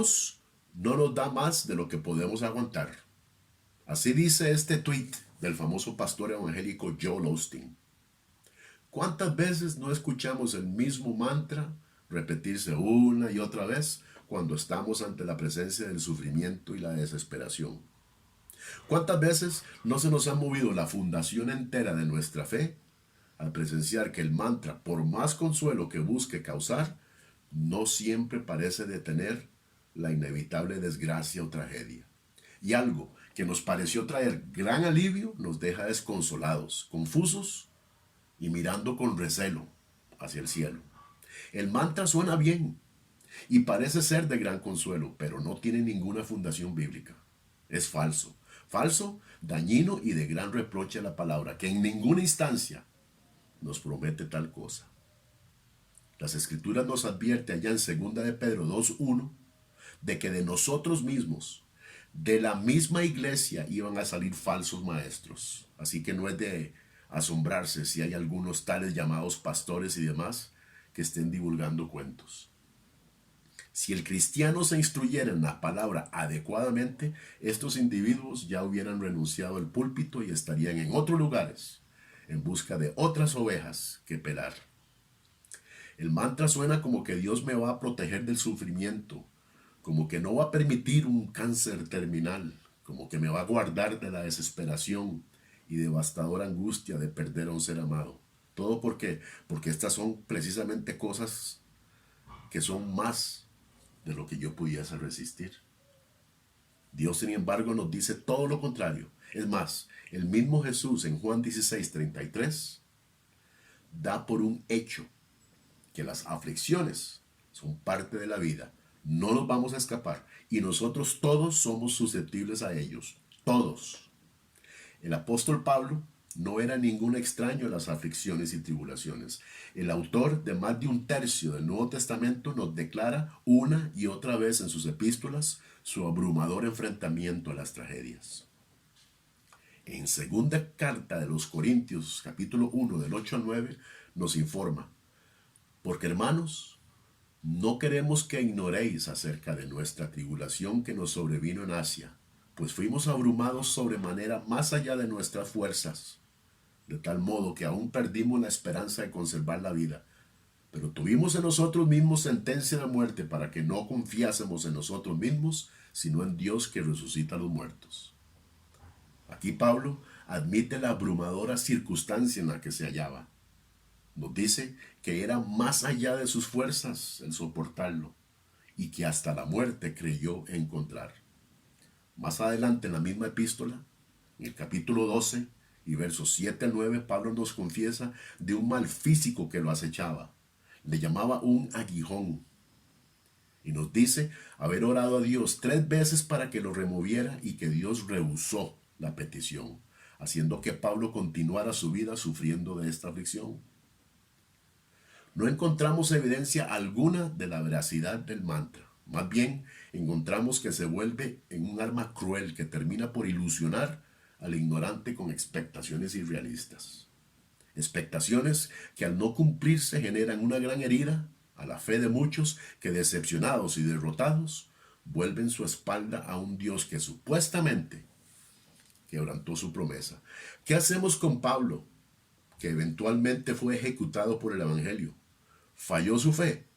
Dios no nos da más de lo que podemos aguantar. Así dice este tweet del famoso pastor evangélico Joel Osteen. ¿Cuántas veces no escuchamos el mismo mantra repetirse una y otra vez cuando estamos ante la presencia del sufrimiento y la desesperación? ¿Cuántas veces no se nos ha movido la fundación entera de nuestra fe al presenciar que el mantra, por más consuelo que busque causar, no siempre parece detener la inevitable desgracia o tragedia? Y algo que nos pareció traer gran alivio nos deja desconsolados, confusos y mirando con recelo hacia el cielo. El mantra suena bien y parece ser de gran consuelo, pero no tiene ninguna fundación bíblica. Es falso, falso, dañino y de gran reproche a la palabra, que en ninguna instancia nos promete tal cosa. Las Escrituras nos advierte allá en 2 de Pedro 2:1 de que de nosotros mismos, de la misma iglesia, iban a salir falsos maestros. Así que no es de asombrarse si hay algunos tales llamados pastores y demás que estén divulgando cuentos. Si el cristiano se instruyera en la palabra adecuadamente, estos individuos ya hubieran renunciado al púlpito y estarían en otros lugares, en busca de otras ovejas que pelar. El mantra suena como que Dios me va a proteger del sufrimiento, como que no va a permitir un cáncer terminal, como que me va a guardar de la desesperación y devastadora angustia de perder a un ser amado. ¿Todo por qué? Porque estas son precisamente cosas que son más de lo que yo pudiese resistir. Dios, sin embargo, nos dice todo lo contrario. Es más, el mismo Jesús en Juan 16:33 da por un hecho que las aflicciones son parte de la vida. No nos vamos a escapar y nosotros todos somos susceptibles a ellos. Todos. El apóstol Pablo no era ningún extraño a las aflicciones y tribulaciones. El autor de más de un tercio del Nuevo Testamento nos declara una y otra vez en sus epístolas su abrumador enfrentamiento a las tragedias. En segunda carta de los Corintios, capítulo 1, del 8 al 9, nos informa: porque, hermanos, no queremos que ignoréis acerca de nuestra tribulación que nos sobrevino en Asia, pues fuimos abrumados sobremanera más allá de nuestras fuerzas, de tal modo que aún perdimos la esperanza de conservar la vida. Pero tuvimos en nosotros mismos sentencia de muerte para que no confiásemos en nosotros mismos, sino en Dios que resucita a los muertos. Aquí Pablo admite la abrumadora circunstancia en la que se hallaba. Nos dice que era más allá de sus fuerzas el soportarlo y que hasta la muerte creyó encontrar. Más adelante en la misma epístola, en el capítulo 12 y versos 7 al 9, Pablo nos confiesa de un mal físico que lo acechaba. Le llamaba un aguijón. Y nos dice haber orado a Dios 3 veces para que lo removiera y que Dios rehusó la petición, haciendo que Pablo continuara su vida sufriendo de esta aflicción. No encontramos evidencia alguna de la veracidad del mantra. Más bien, encontramos que se vuelve en un arma cruel que termina por ilusionar al ignorante con expectaciones irrealistas. Expectaciones que al no cumplirse generan una gran herida a la fe de muchos que, decepcionados y derrotados, vuelven su espalda a un Dios que supuestamente quebrantó su promesa. ¿Qué hacemos con Pablo, que eventualmente fue ejecutado por el Evangelio? ¿Falló su fe?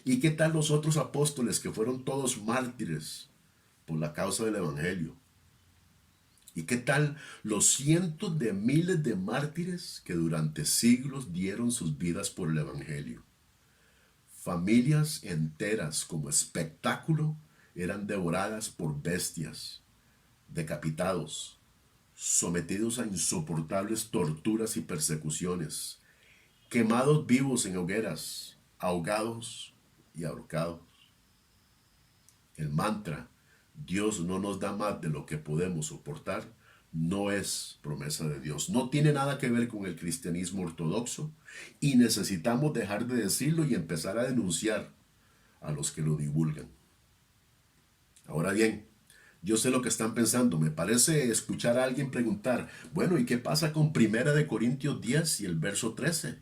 ¿Y qué tal los otros apóstoles que fueron todos mártires por la causa del Evangelio? ¿Y qué tal los cientos de miles de mártires que durante siglos dieron sus vidas por el Evangelio? Familias enteras como espectáculo eran devoradas por bestias, decapitados, sometidos a insoportables torturas y persecuciones, quemados vivos en hogueras, ahogados y ahorcados. El mantra, Dios no nos da más de lo que podemos soportar, no es promesa de Dios. No tiene nada que ver con el cristianismo ortodoxo y necesitamos dejar de decirlo y empezar a denunciar a los que lo divulgan. Ahora bien, yo sé lo que están pensando. Me parece escuchar a alguien preguntar, bueno, ¿y qué pasa con 1 Corintios 10 y el verso 13?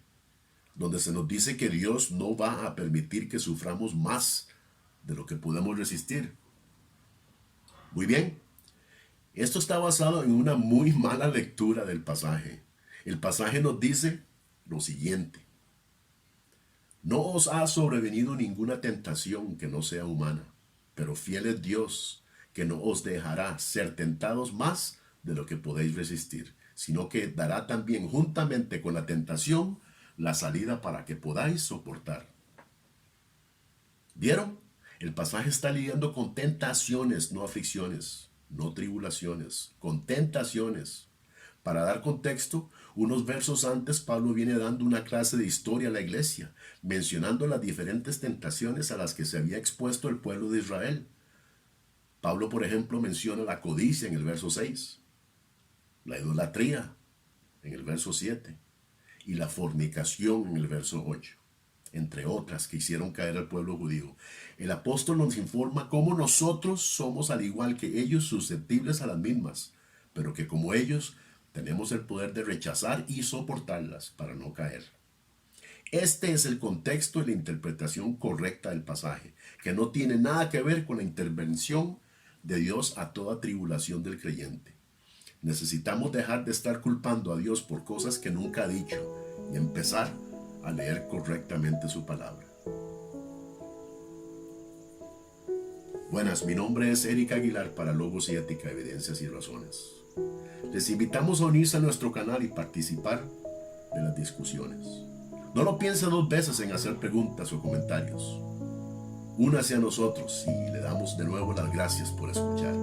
Donde se nos dice que Dios no va a permitir que suframos más de lo que podemos resistir. Muy bien, esto está basado en una muy mala lectura del pasaje. El pasaje nos dice lo siguiente: no os ha sobrevenido ninguna tentación que no sea humana, pero fiel es Dios, que no os dejará ser tentados más de lo que podéis resistir, sino que dará también juntamente con la tentación la salida para que podáis soportar. ¿Vieron? El pasaje está lidiando con tentaciones, no aflicciones, no tribulaciones, con tentaciones. Para dar contexto, unos versos antes Pablo viene dando una clase de historia a la iglesia, mencionando las diferentes tentaciones a las que se había expuesto el pueblo de Israel. Pablo, por ejemplo, menciona la codicia en el verso 6, la idolatría en el verso 7 y la fornicación en el verso 8, entre otras que hicieron caer al pueblo judío. El apóstol nos informa cómo nosotros somos, al igual que ellos, susceptibles a las mismas, pero que como ellos tenemos el poder de rechazar y soportarlas para no caer. Este es el contexto y la interpretación correcta del pasaje, que no tiene nada que ver con la intervención de Dios a toda tribulación del creyente. Necesitamos dejar de estar culpando a Dios por cosas que nunca ha dicho y empezar a leer correctamente su palabra. Buenas, mi nombre es Eric Aguilar para Logos y Ética, Evidencias y Razones. Les invitamos a unirse a nuestro canal y participar de las discusiones. No lo piense dos veces en hacer preguntas o comentarios. Únase a nosotros y le damos de nuevo las gracias por escuchar.